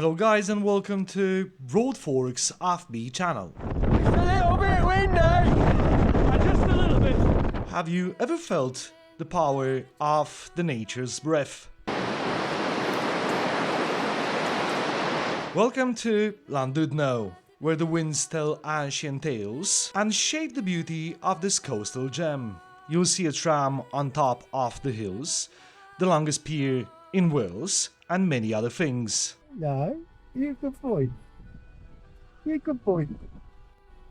Hello guys and welcome to Roadfork's Offbeat channel. It's a little bit windy! Just a little bit. Have you ever felt the power of the nature's breath? Welcome to Llandudno, where the winds tell ancient tales and shape the beauty of this coastal gem. You'll see a tram on top of the hills, the longest pier in Wales, and many other things. No, you good boy. You good boy.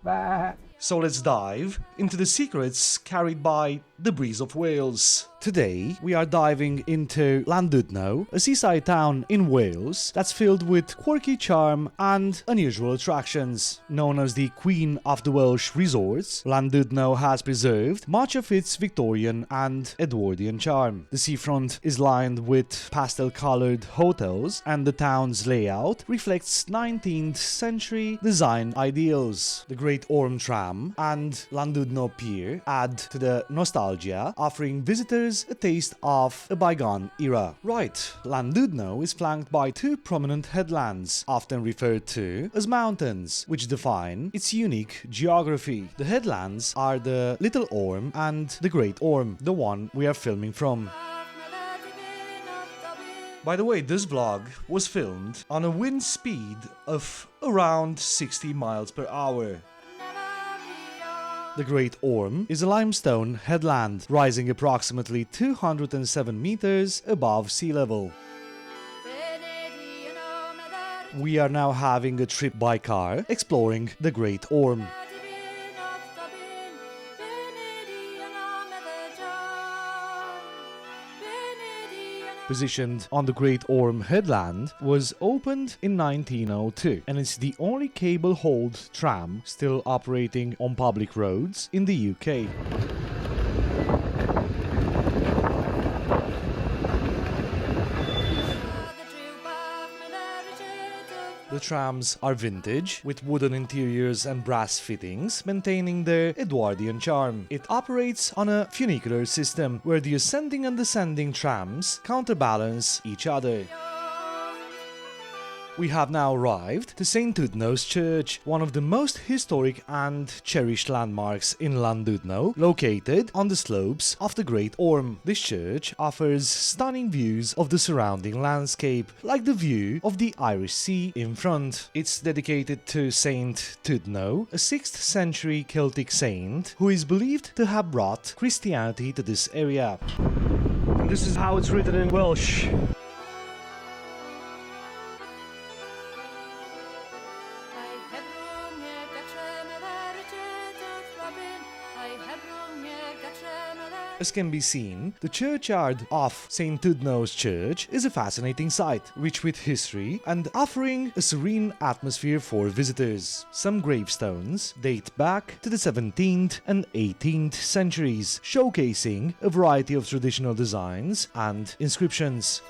Bah. So let's dive into the secrets carried by the breeze of Wales. Today we are diving into Llandudno, a seaside town in Wales that's filled with quirky charm and unusual attractions. Known as the Queen of the Welsh Resorts, Llandudno has preserved much of its Victorian and Edwardian charm. The seafront is lined with pastel-colored hotels, and the town's layout reflects 19th century design ideals. The Great Orme Tram and Llandudno Pier add to the nostalgia, offering visitors a taste of a bygone era. Right, Llandudno is flanked by two prominent headlands, often referred to as mountains, which define its unique geography. The headlands are the Little Orm and the Great Orm, the one we are filming from. By the way, this vlog was filmed on a wind speed of around 60 miles per hour. The Great Orm is a limestone headland rising approximately 207 meters above sea level. We are now having a trip by car exploring the Great Orm. Positioned on the Great Orme headland, was opened in 1902 and is the only cable-hauled tram still operating on public roads in the UK. The trams are vintage, with wooden interiors and brass fittings, maintaining their Edwardian charm. It operates on a funicular system, where the ascending and descending trams counterbalance each other. We have now arrived to Udos Church, one of the most historic and cherished landmarks in Llandudno, located on the slopes of the Great Orm. This church offers stunning views of the surrounding landscape, like the view of the Irish Sea in front. It's dedicated to Saint Tudno, a 6th century Celtic saint who is believed to have brought Christianity to this area. And this is how it's written in Welsh. As can be seen, the churchyard of St. Udos Church is a fascinating sight, rich with history and offering a serene atmosphere for visitors. Some gravestones date back to the 17th and 18th centuries, showcasing a variety of traditional designs and inscriptions.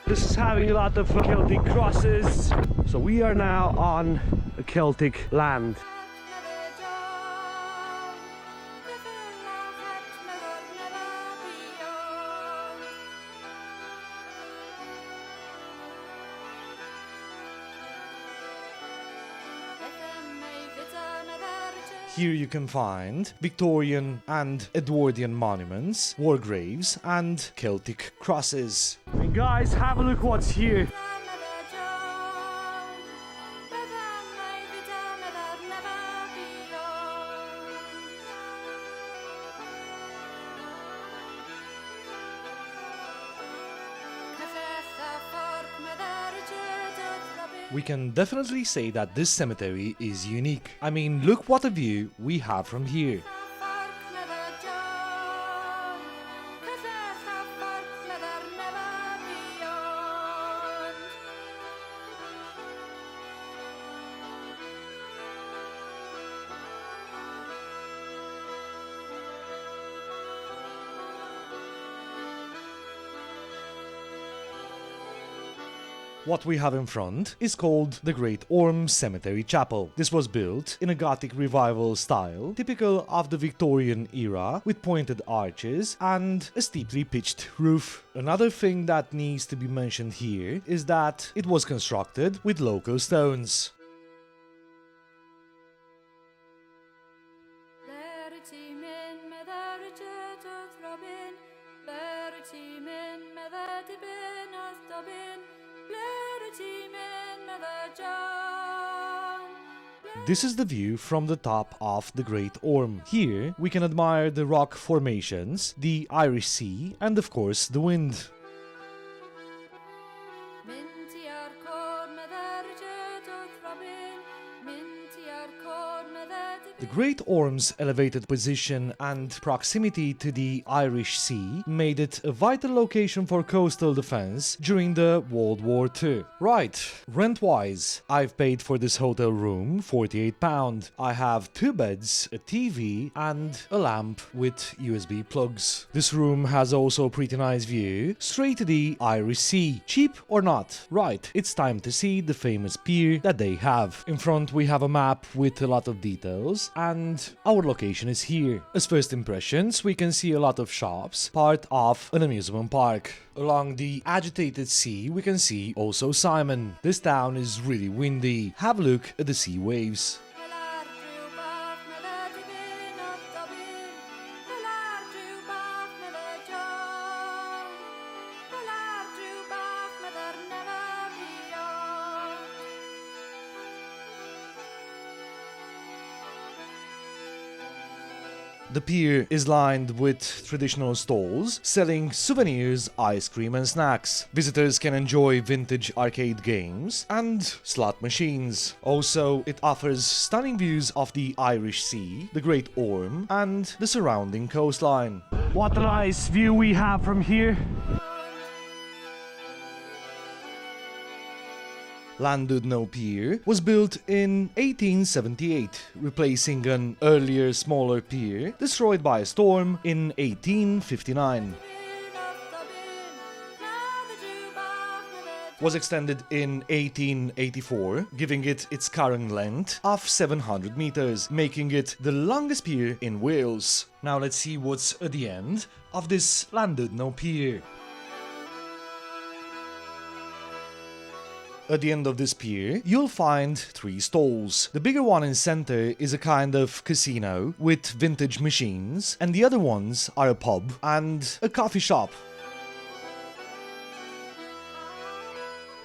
This is having a lot of Celtic crosses. So we are now on a Celtic land. Here you can find Victorian and Edwardian monuments, war graves and Celtic crosses. And guys, have a look what's here. We can definitely say that this cemetery is unique. I mean, look what a view we have from here. What we have in front is called the Great Orme Cemetery Chapel. This was built in a Gothic revival style, typical of the Victorian era, with pointed arches and a steeply pitched roof. Another thing that needs to be mentioned here is that it was constructed with local stones. This is the view from the top of the Great Orm. Here we can admire the rock formations, the Irish Sea, and of course the wind. The Great Orm's elevated position and proximity to the Irish Sea made it a vital location for coastal defense during the World War II. Right, rent-wise, I've paid for this hotel room £48. I have 2 beds, a TV and a lamp with USB plugs. This room has also a pretty nice view straight to the Irish Sea. Cheap or not? Right, it's time to see the famous pier that they have. In front we have a map with a lot of details, and our location is here. As first impressions, we can see a lot of shops, part of an amusement park. Along the agitated sea, we can see also Simon. This town is really windy. Have a look at the sea waves. The pier is lined with traditional stalls selling souvenirs, ice cream and snacks. Visitors can enjoy vintage arcade games and slot machines. Also, it offers stunning views of the Irish Sea, the Great Orme and the surrounding coastline. What a nice view we have from here. Llandudno Pier was built in 1878, replacing an earlier smaller pier destroyed by a storm in 1859. Was extended in 1884, giving it its current length of 700 meters, making it the longest pier in Wales. Now let's see what's at the end of this Llandudno Pier. At the end of this pier, you'll find 3 stalls. The bigger one in center is a kind of casino with vintage machines, and the other ones are a pub and a coffee shop.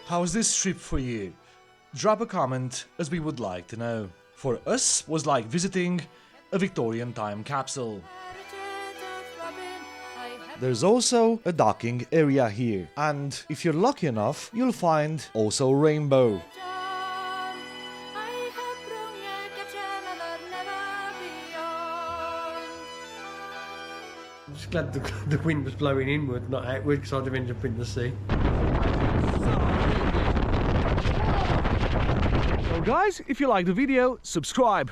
How's this trip for you? Drop a comment, as we would like to know. For us, was like visiting a Victorian time capsule. There's also a docking area here, and if you're lucky enough, you'll find also a rainbow. I'm just glad the wind was blowing inward, not outward, because I'd have ended up in the sea. So guys, if you like the video, subscribe.